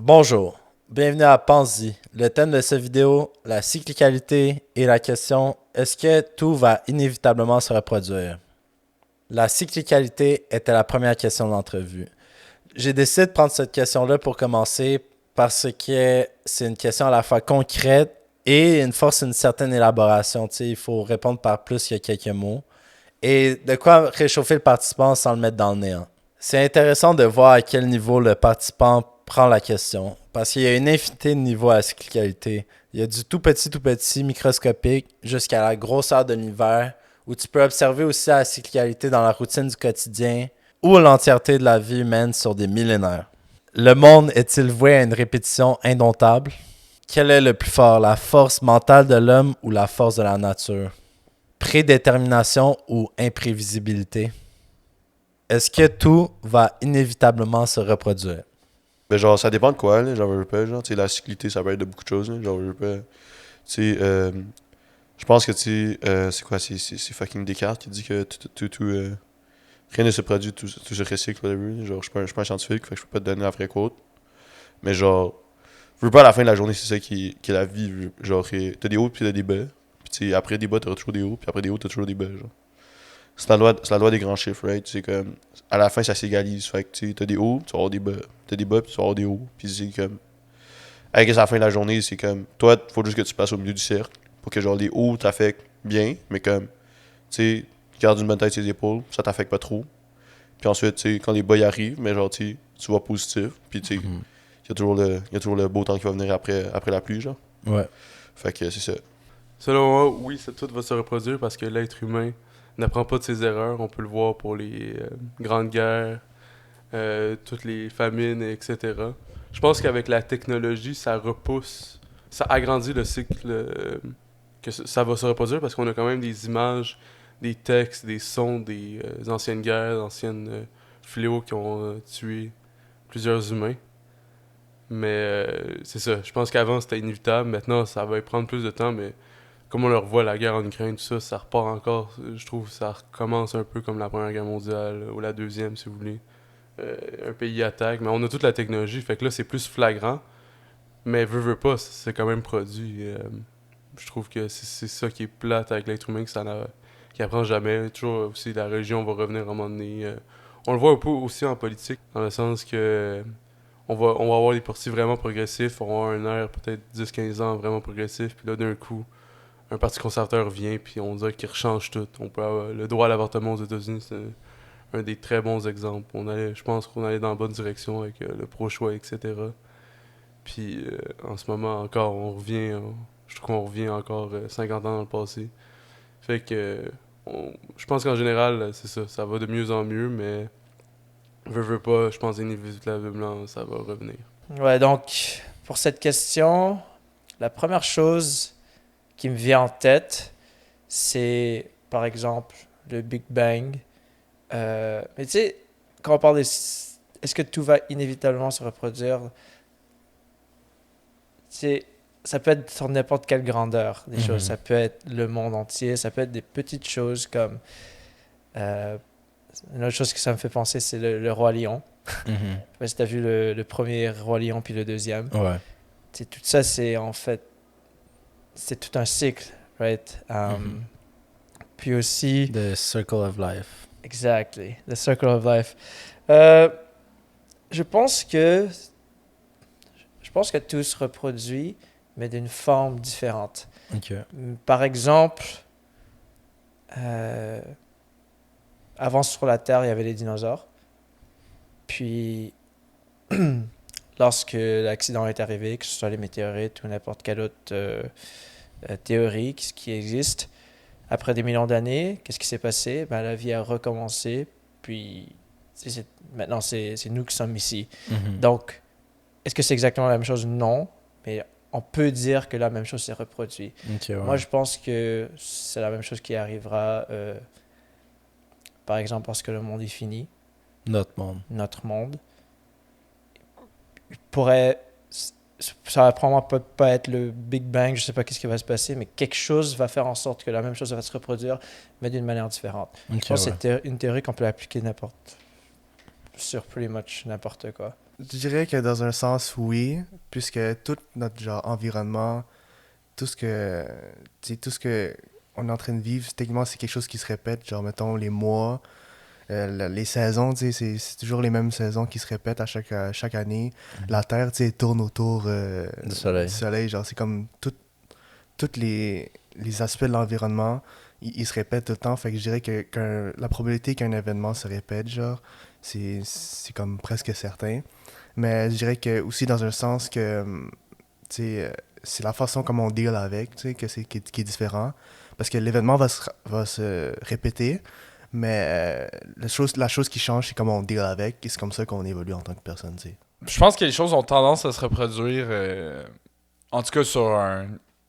Bonjour, bienvenue à Pense-y. Le thème de cette vidéo, la cyclicalité et la question est-ce que tout va inévitablement se reproduire? La cyclicalité était la première question de l'entrevue. J'ai décidé de prendre cette question-là pour commencer parce que c'est une question à la fois concrète et une force une certaine élaboration. Tu sais, il faut répondre par plus que quelques mots. Et de quoi réchauffer le participant sans le mettre dans le néant. C'est intéressant de voir à quel niveau le participant prend la question. Parce qu'il y a une infinité de niveaux à la cyclicalité. Il y a du tout petit, microscopique, jusqu'à la grosseur de l'univers, où tu peux observer aussi la cyclicalité dans la routine du quotidien ou l'entièreté de la vie humaine sur des millénaires. Le monde est-il voué à une répétition indomptable? Quel est le plus fort, la force mentale de l'homme ou la force de la nature? Prédétermination ou imprévisibilité? Est-ce que tout va inévitablement se reproduire? Ben genre, ça dépend de quoi, là, genre, je veux pas, genre, tu sais, la cyclité, ça peut être de beaucoup de choses, là, genre, je veux pas, tu sais, je pense que, tu sais, c'est quoi, c'est fucking Descartes qui dit que rien ne se produit, tout se recycle, whatever, genre, je suis pas un scientifique, fait que je peux pas te donner la vraie quote, mais genre, je veux pas, à la fin de la journée, c'est ça qui est la vie, genre, t'as des hauts puis t'as des bas, puis tu sais, après des bas, t'auras toujours des hauts, puis après des hauts, t'as toujours des bas, genre. C'est la loi des grands chiffres, right? C'est comme, à la fin, ça s'égalise. Fait que, tu sais, t'as des hauts, tu vas avoir des bas. T'as des bas, puis tu vas avoir des hauts. Puis c'est comme, avec à la fin de la journée, c'est comme, toi, faut juste que tu passes au milieu du cercle. Pour que, genre, les hauts t'affectent bien, mais comme, tu sais, garde une bonne tête sur les épaules, ça t'affecte pas trop. Puis ensuite, tu sais, quand les bas y arrivent, mais genre, tu vois positif. Puis, tu sais, il y a toujours le beau temps qui va venir après la pluie, genre. Ouais. Fait que c'est ça. Selon moi, oui, tout va se reproduire parce que l'être humain n'apprend pas de ses erreurs. On peut le voir pour les grandes guerres, toutes les famines, etc. Je pense qu'avec la technologie, ça repousse, ça agrandit le cycle ça va se reproduire parce qu'on a quand même des images, des textes, des sons des anciennes guerres, d'anciennes fléaux qui ont tué plusieurs humains. Mais c'est ça, je pense qu'avant c'était inévitable, maintenant ça va prendre plus de temps, mais comme on le revoit, la guerre en Ukraine, tout ça, ça repart encore. Je trouve que ça recommence un peu comme la Première Guerre mondiale, ou la Deuxième, si vous voulez. Un pays attaque, mais on a toute la technologie, fait que là, c'est plus flagrant. Mais veut pas, c'est quand même produit. Je trouve que c'est ça qui est plate avec l'être humain, qui apprend jamais. Toujours aussi, la religion va revenir à un moment donné. On le voit un peu aussi en politique, dans le sens que on va avoir des partis vraiment progressifs, on va avoir un air peut-être 10-15 ans vraiment progressif, puis là, d'un coup un parti conservateur vient puis on dirait qu'il rechange tout. On peut avoir le droit à l'avortement aux États-Unis, c'est un des très bons exemples. Je pense qu'on allait dans la bonne direction avec le pro-choix, etc. Puis en ce moment encore, je trouve qu'on revient encore 50 ans dans le passé. Fait que je pense qu'en général, c'est ça, ça va de mieux en mieux, mais veux pas, je pense inévitablement ça va revenir. Ouais, donc pour cette question, la première chose qui me vient en tête, c'est par exemple le Big Bang. Mais tu sais, quand on parle de est-ce que tout va inévitablement se reproduire, tu ça peut être sur n'importe quelle grandeur des choses. Ça peut être le monde entier, ça peut être des petites choses comme... euh, une autre chose que ça me fait penser, c'est le Roi Lion. Je sais pas si tu as vu le premier Roi Lion puis le deuxième. Ouais. T'sais, tout ça, c'est en fait, c'est tout un cycle, right? Puis aussi, The Circle of Life. exactly, the circle of life. Euh, je pense que, tout se reproduit, mais d'une forme différente. Ok. Par exemple, euh, avant sur la Terre, il y avait les dinosaures. Puis, lorsque l'accident est arrivé, que ce soit les météorites ou n'importe quelle autre théorie qui existe, après des millions d'années, qu'est-ce qui s'est passé? Ben, la vie a recommencé, puis maintenant c'est nous qui sommes ici. Donc, est-ce que c'est exactement la même chose? Non, mais on peut dire que la même chose s'est reproduite. Ok, ouais. Moi, je pense que c'est la même chose qui arrivera, par exemple, lorsque le monde est fini, Notre monde. notre monde. Pourrait, ça va probablement pas être le Big Bang, je sais pas qu'est-ce qui va se passer, mais quelque chose va faire en sorte que la même chose va se reproduire, mais d'une manière différente. Ok, Je pense que ouais. c'est une théorie qu'on peut appliquer sur pretty much n'importe quoi. Je dirais que dans un sens, oui, puisque tout notre genre environnement, tout ce que, tu sais, tout ce que on est en train de vivre, techniquement, c'est quelque chose qui se répète. Genre, mettons, les mois, les saisons, tu sais, c'est toujours les mêmes saisons qui se répètent à chaque année. La Terre, tu sais, tourne autour Du soleil. du soleil. Genre, c'est comme tous les aspects de l'environnement, ils se répètent tout le temps. Fait que je dirais que la probabilité qu'un événement se répète, genre, c'est comme presque certain. Mais je dirais que aussi dans un sens que, tu sais, c'est la façon comme on deal avec, tu sais, qui est différent. Parce que l'événement va se répéter, mais la chose qui change, c'est comment on deal avec, et c'est comme ça qu'on évolue en tant que personne, tu sais. Je pense que les choses ont tendance à se reproduire, en tout cas sur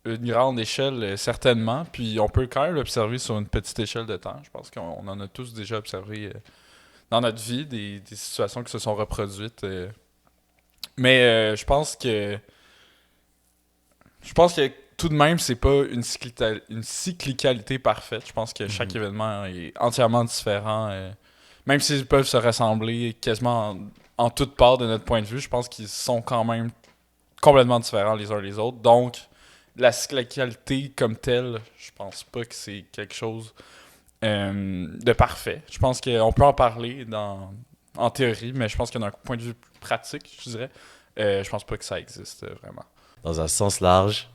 une grande échelle, certainement. Puis on peut quand même l'observer sur une petite échelle de temps. Je pense qu'on en a tous déjà observé dans notre vie des situations qui se sont reproduites. Mais je pense que tout de même, c'est pas une cyclicalité parfaite. Je pense que chaque événement est entièrement différent. Même s'ils peuvent se ressembler quasiment en toute part de notre point de vue, je pense qu'ils sont quand même complètement différents les uns les autres. Donc, la cyclicalité comme telle, je pense pas que c'est quelque chose de parfait. Je pense qu'on peut en parler en théorie, mais je pense que d'un point de vue pratique, je dirais, je pense pas que ça existe vraiment. Dans un sens large,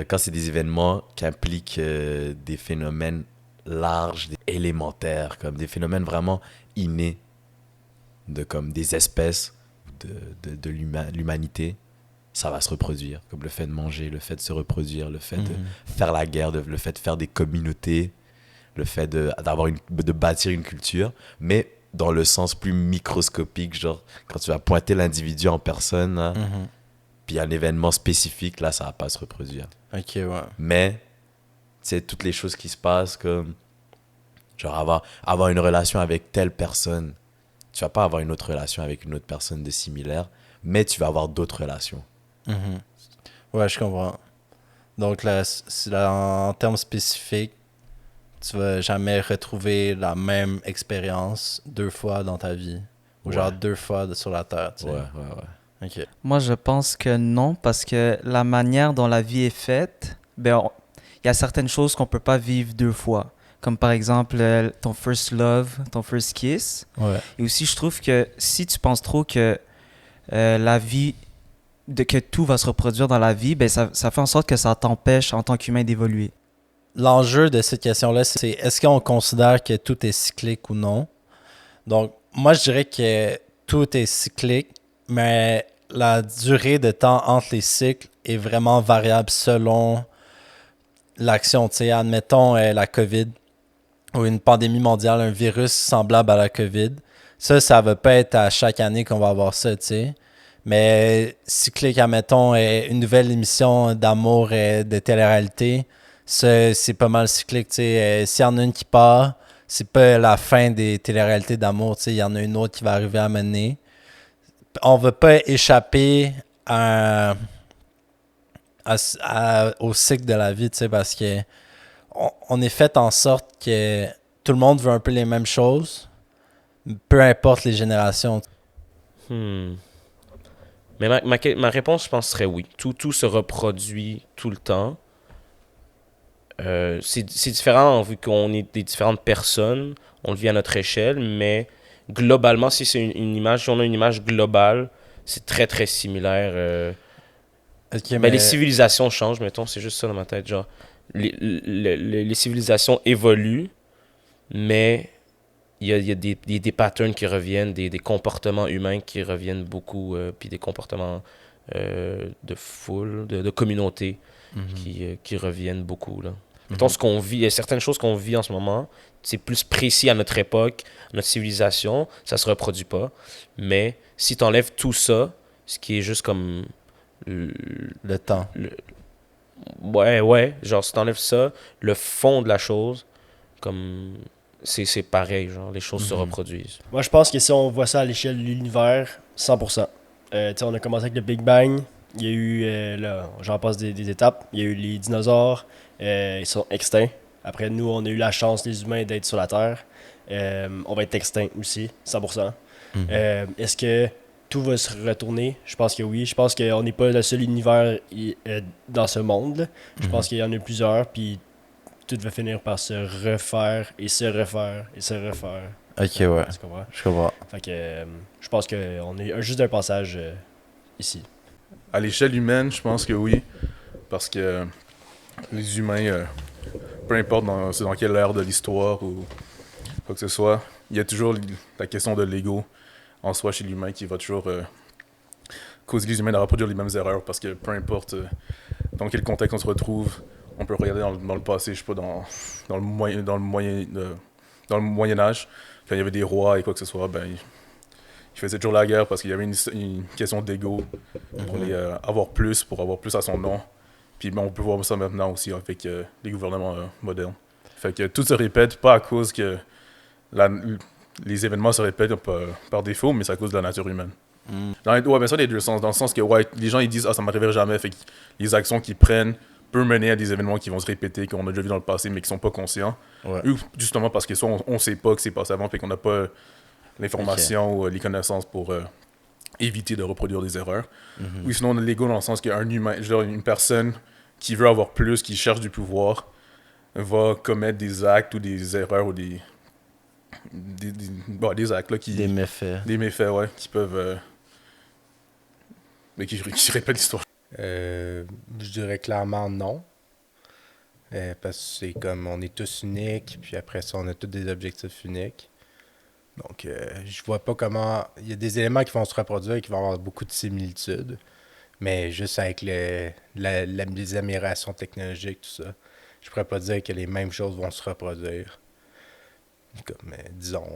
quand c'est des événements qui impliquent des phénomènes larges, élémentaires, comme des phénomènes vraiment innés, comme des espèces de l'humanité, ça va se reproduire. Comme le fait de manger, le fait de se reproduire, le fait de faire la guerre, le fait de faire des communautés, le fait de bâtir une culture, mais dans le sens plus microscopique, genre quand tu vas pointer l'individu en personne, là, puis un événement spécifique, là, ça va pas se reproduire. Ok, ouais. Mais, tu sais, toutes les choses qui se passent, comme, genre avoir une relation avec telle personne, tu vas pas avoir une autre relation avec une autre personne de similaire, mais tu vas avoir d'autres relations. Ouais, je comprends. Donc, en termes spécifiques, tu vas jamais retrouver la même expérience 2 fois dans ta vie. Ou Ouais. genre 2 fois sur la Terre, tu sais. Ouais. Ok. Moi, je pense que non, parce que la manière dont la vie est faite, il y a certaines choses qu'on peut pas vivre 2 fois. Comme par exemple ton first love, ton first kiss. Ouais. Et aussi, je trouve que si tu penses trop que la vie, que tout va se reproduire dans la vie, ça fait en sorte que ça t'empêche en tant qu'humain d'évoluer. L'enjeu de cette question-là, c'est est-ce qu'on considère que tout est cyclique ou non? Donc, moi, je dirais que tout est cyclique, mais la durée de temps entre les cycles est vraiment variable selon l'action. Tu sais, admettons la COVID ou une pandémie mondiale, un virus semblable à la COVID. Ça va pas être à chaque année qu'on va avoir ça, tu sais. Mais cyclique, admettons, une nouvelle émission d'amour et de télé-réalité, ça, c'est pas mal cyclique, tu sais. S'il y en a une qui part, c'est pas la fin des télé-réalités d'amour, tu sais. Il y en a une autre qui va arriver à mener. On va pas échapper au cycle de la vie, tu sais, parce que on est fait en sorte que tout le monde veut un peu les mêmes choses, peu importe les générations. Mais ma réponse, je pense, serait oui. Tout se reproduit tout le temps. C'est différent vu qu'on est des différentes personnes, on le vit à notre échelle, mais globalement, si c'est une image, si on a une image globale, c'est très très similaire. Okay, Les civilisations changent, mettons, c'est juste ça dans ma tête. Genre, les civilisations évoluent, mais il y a des patterns qui reviennent, des comportements humains qui reviennent beaucoup, puis des comportements de foule, de communauté qui reviennent beaucoup. Là. Mettons, ce qu'on vit, il y a certaines choses qu'on vit en ce moment, c'est plus précis à notre époque, notre civilisation, ça se reproduit pas. Mais si tu enlèves tout ça, ce qui est juste comme le temps. Ouais, genre si tu enlèves ça, le fond de la chose, comme c'est pareil, genre les choses se reproduisent. Moi, je pense que si on voit ça à l'échelle de l'univers, 100%. On a commencé avec le Big Bang. Il y a eu, là, j'en passe des étapes. Il y a eu les dinosaures. Ils sont extincts. Après, nous, on a eu la chance, les humains, d'être sur la Terre. On va être extincts aussi, 100%. Est-ce que tout va se retourner? Je pense que oui. Je pense qu'on n'est pas le seul univers dans ce monde. Je pense qu'il y en a plusieurs, puis tout va finir par se refaire et se refaire et se refaire. Ok, ouais. Tu comprends? Je comprends. Fait que je pense qu'on est juste un passage ici. À l'échelle humaine, je pense que oui. Parce que les humains, peu importe c'est dans quelle ère de l'histoire ou quoi que ce soit, il y a toujours la question de l'ego en soi chez l'humain qui va toujours causer les humains de reproduire les mêmes erreurs. Parce que peu importe dans quel contexte on se retrouve, on peut regarder dans le passé, je sais pas, dans le Moyen Âge, quand il y avait des rois et quoi que ce soit, ben il faisait toujours la guerre parce qu'il y avait une question d'ego pour avoir plus à son nom. Puis ben, on peut voir ça maintenant aussi avec les gouvernements modernes. Fait que tout se répète, pas à cause que les événements se répètent par défaut, mais c'est à cause de la nature humaine. Ouais, mais ça, les deux sens. Dans le sens que ouais, les gens ils disent « Ah, ça m'arriverait jamais », fait que les actions qu'ils prennent peuvent mener à des événements qui vont se répéter, qu'on a déjà vu dans le passé, mais qui sont pas conscients. Ouais. Ou justement parce que soit on sait pas que c'est passé avant, fait qu'on n'a pas l'information ou les connaissances pour éviter de reproduire des erreurs. Ou sinon, on a l'ego dans le sens qu'un humain, je veux dire, une personne qui veut avoir plus, qui cherche du pouvoir, va commettre des actes ou des erreurs ou des actes là, des méfaits. Des méfaits, ouais, qui peuvent... mais qui répètent l'histoire. Je dirais clairement non. Parce que c'est comme on est tous uniques, puis après ça, on a tous des objectifs uniques. Donc, je vois pas comment... Il y a des éléments qui vont se reproduire et qui vont avoir beaucoup de similitudes, mais juste avec les améliorations technologiques, tout ça, je pourrais pas dire que les mêmes choses vont se reproduire. Comme, disons,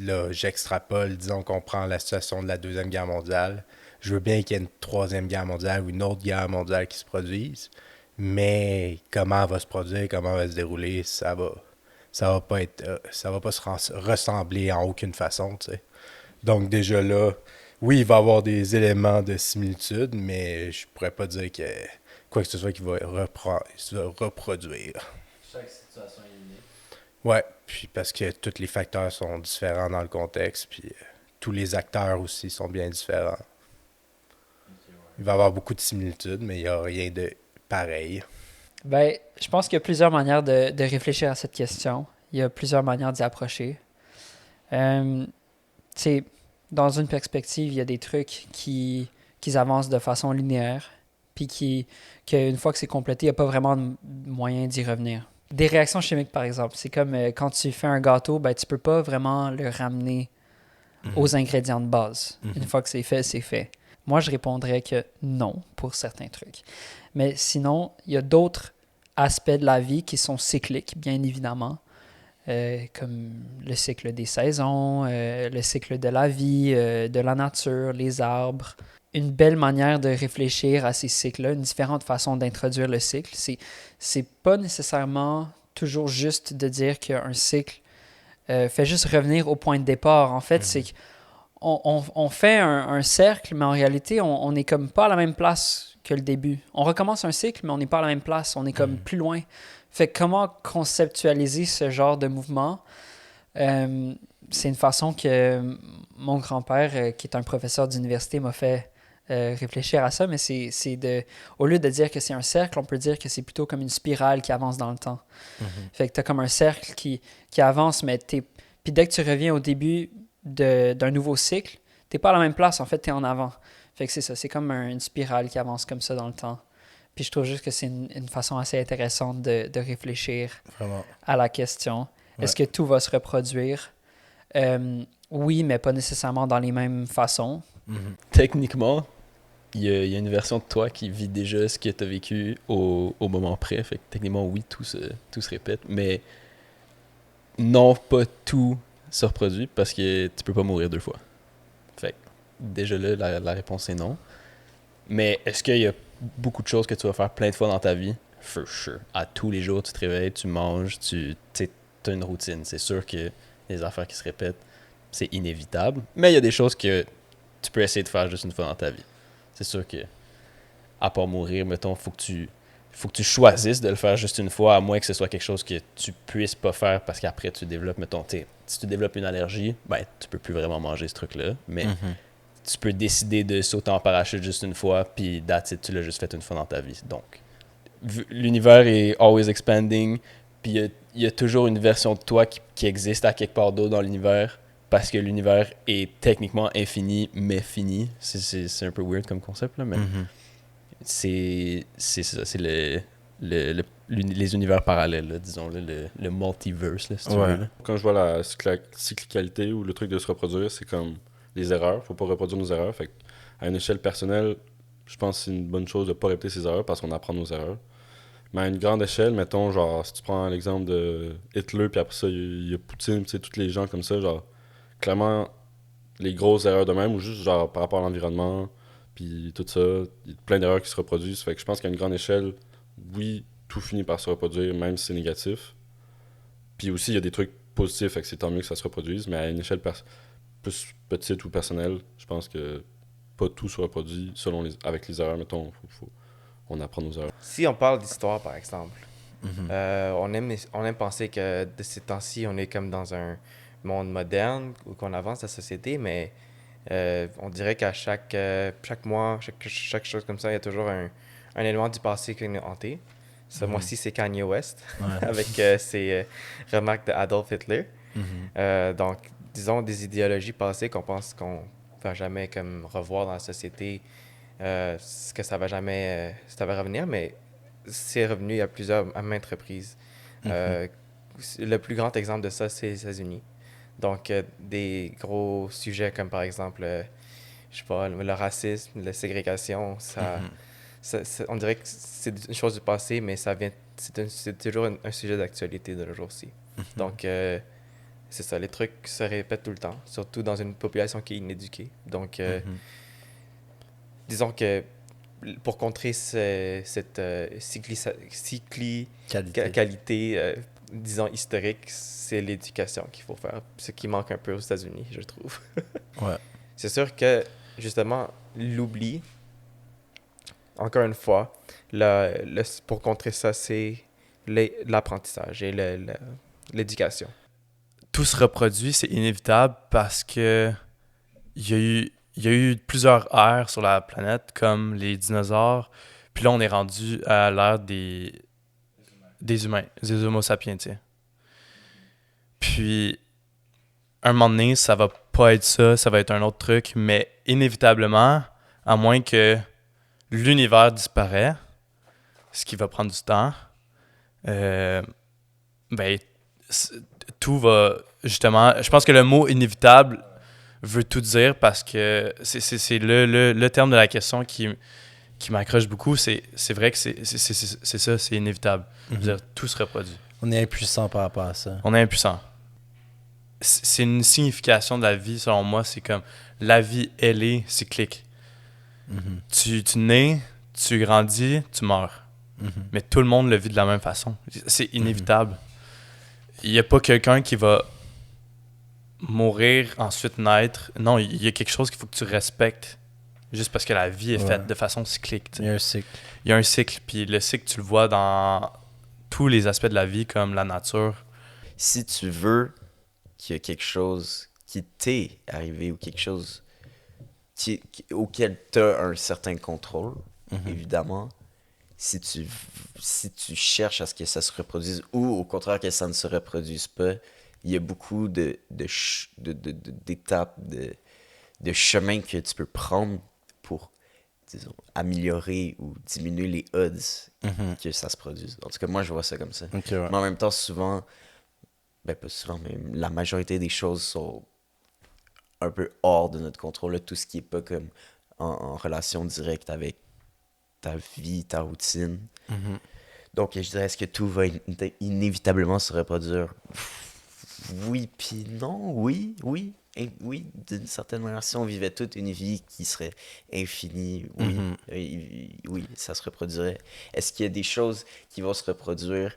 là, j'extrapole, disons qu'on prend la situation de la Deuxième Guerre mondiale. Je veux bien qu'il y ait une Troisième Guerre mondiale ou une autre guerre mondiale qui se produise, mais comment elle va se produire, comment elle va se dérouler, ça va pas se ressembler en aucune façon, tu sais. Donc déjà là, oui, il va y avoir des éléments de similitude, mais je pourrais pas dire que quoi que ce soit qui va se reproduire. Chaque situation est unique. Ouais, puis parce que tous les facteurs sont différents dans le contexte, puis tous les acteurs aussi sont bien différents. Il va y avoir beaucoup de similitudes, mais il n'y a rien de pareil. Ben, je pense qu'il y a plusieurs manières de réfléchir à cette question. Il y a plusieurs manières d'y approcher. Dans une perspective, il y a des trucs qui avancent de façon linéaire, puis qu'une fois que c'est complété, il n'y a pas vraiment de moyen d'y revenir. Des réactions chimiques, par exemple. C'est comme quand tu fais un gâteau, ben, tu peux pas vraiment le ramener aux ingrédients de base. Une fois que c'est fait, c'est fait. Moi, je répondrais que non pour certains trucs. Mais sinon, il y a d'autres aspects de la vie qui sont cycliques, bien évidemment, comme le cycle des saisons, le cycle de la vie, de la nature, les arbres. Une belle manière de réfléchir à ces cycles-là, une différente façon d'introduire le cycle. C'est pas nécessairement toujours juste de dire qu'un cycle fait juste revenir au point de départ. En fait, c'est qu'on fait un cercle, mais en réalité, on n'est comme pas à la même place que le début. On recommence un cycle, mais on n'est pas à la même place. On est comme plus loin. Fait que comment conceptualiser ce genre de mouvement? C'est une façon que mon grand-père, qui est un professeur d'université, m'a fait réfléchir à ça, mais c'est au lieu de dire que c'est un cercle, on peut dire que c'est plutôt comme une spirale qui avance dans le temps. Fait que tu as comme un cercle qui avance, mais puis dès que tu reviens au début d'un nouveau cycle, t'es pas à la même place, en fait, t'es en avant. Fait que c'est ça, c'est comme une spirale qui avance comme ça dans le temps. Puis je trouve juste que c'est une façon assez intéressante de réfléchir à la question. Ouais. Est-ce que tout va se reproduire? Oui, mais pas nécessairement dans les mêmes façons. Techniquement, il y a une version de toi qui vit déjà ce que tu as vécu au moment près. Fait que techniquement, oui, tout se répète. Mais non, pas tout se reproduit parce que tu peux pas mourir 2 fois. Fait que déjà là, la réponse est non. Mais est-ce qu'il y a beaucoup de choses que tu vas faire plein de fois dans ta vie? For sure. À tous les jours, tu te réveilles, tu manges, tu as une routine. C'est sûr que les affaires qui se répètent, c'est inévitable. Mais il y a des choses que tu peux essayer de faire juste une fois dans ta vie. C'est sûr que, à part mourir, mettons, faut que tu choisisses de le faire juste une fois, à moins que ce soit quelque chose que tu puisses pas faire parce qu'après tu développes, mettons, si tu développes une allergie, ben tu peux plus vraiment manger ce truc-là. Mais tu peux décider de sauter en parachute juste une fois, puis that's it, tu l'as juste fait une fois dans ta vie. Donc, l'univers est always expanding, puis il y a toujours une version de toi qui existe à quelque part d'autre dans l'univers, parce que l'univers est techniquement infini, mais fini. C'est un peu weird comme concept, là, mais c'est ça, c'est les univers parallèles, là, disons, là, le multiverse, là, si tu veux. Là. Quand je vois la cyclicalité ou le truc de se reproduire, c'est comme les erreurs. Faut pas reproduire nos erreurs. Fait à une échelle personnelle, je pense que c'est une bonne chose de pas répéter ses erreurs parce qu'on apprend nos erreurs. Mais à une grande échelle, mettons, genre, si tu prends l'exemple de Hitler, puis après ça, il y a Poutine, tu sais, tous les gens comme ça, genre, clairement, les grosses erreurs de même, ou juste, genre, par rapport à l'environnement, puis tout ça, il y a plein d'erreurs qui se reproduisent. Fait que je pense qu'à une grande échelle, oui, tout finit par se reproduire, même si c'est négatif. Puis aussi, il y a des trucs positifs, fait que c'est tant mieux que ça se reproduise, mais à une échelle plus petite ou personnelle, je pense que pas tout se reproduit avec les erreurs, mettons, on apprend nos erreurs. Si on parle d'histoire, par exemple, on aime penser que de ces temps-ci, on est comme dans un monde moderne où qu'on avance la société, mais on dirait qu'à chaque mois, chaque chose comme ça, il y a toujours un élément du passé qui est hanté. Ce mois-ci, c'est Kanye West, avec ses remarques d'Adolf Hitler. Donc, disons, des idéologies passées qu'on pense qu'on ne va jamais comme revoir dans la société, que ça va jamais ça va revenir, mais c'est revenu à maintes reprises. Le plus grand exemple de ça, c'est les États-Unis. Donc, des gros sujets comme, par exemple, je sais pas, le racisme, la ségrégation, on dirait que c'est une chose du passé, mais c'est toujours un sujet d'actualité de nos jours-ci. Donc, c'est ça, les trucs se répètent tout le temps, surtout dans une population qui est inéduquée. Donc, disons que pour contrer cette qualité disons, historique, c'est l'éducation qu'il faut faire, ce qui manque un peu aux États-Unis, je trouve. C'est sûr que, justement, l'oubli, encore une fois, pour contrer ça, c'est l'apprentissage et l'éducation. Tout se reproduit, c'est inévitable parce que il y a eu plusieurs ères sur la planète, comme les dinosaures. Puis là, on est rendu à l'ère des humains, des Homo sapiens, tu sais. Puis, un moment donné, ça va pas être ça va être un autre truc, mais inévitablement, à moins que l'univers disparaît, ce qui va prendre du temps, tout va, justement, je pense que le mot inévitable veut tout dire parce que c'est le terme de la question qui m'accroche beaucoup. C'est vrai que c'est ça, c'est inévitable. Je veux dire, tout se reproduit. On est impuissant par rapport à ça. On est impuissant. C'est une signification de la vie, selon moi. C'est comme, la vie, elle est cyclique. Tu nais, tu grandis, tu meurs. Mais tout le monde le vit de la même façon. C'est inévitable. Il n'y a pas quelqu'un qui va mourir, ensuite naître. Non, il y a quelque chose qu'il faut que tu respectes. Juste parce que la vie est faite de façon cyclique. T'sais. Il y a un cycle. Il y a un cycle. Puis le cycle, tu le vois dans tous les aspects de la vie, comme la nature. Si tu veux qu'il y ait quelque chose qui t'est arrivé ou quelque chose auquel tu as un certain contrôle, évidemment, si tu cherches à ce que ça se reproduise ou au contraire que ça ne se reproduise pas, il y a beaucoup d'étapes, de chemins que tu peux prendre pour, disons, améliorer ou diminuer les odds que ça se produise. En tout cas, moi, je vois ça comme ça. Okay, ouais. Mais en même temps, souvent, pas souvent, mais la majorité des choses sont un peu hors de notre contrôle. Là, tout ce qui est pas comme en relation directe avec ta vie, ta routine. Donc, je dirais, est-ce que tout va inévitablement se reproduire? Oui, puis non, oui, d'une certaine manière, si on vivait toute une vie qui serait infinie, oui, ça se reproduirait. Est-ce qu'il y a des choses qui vont se reproduire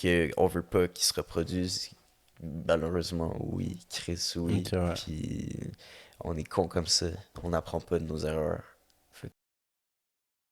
qu'on veut pas qu'ils se reproduisent? Malheureusement, oui, Chris, oui. Puis on est con comme ça, on n'apprend pas de nos erreurs.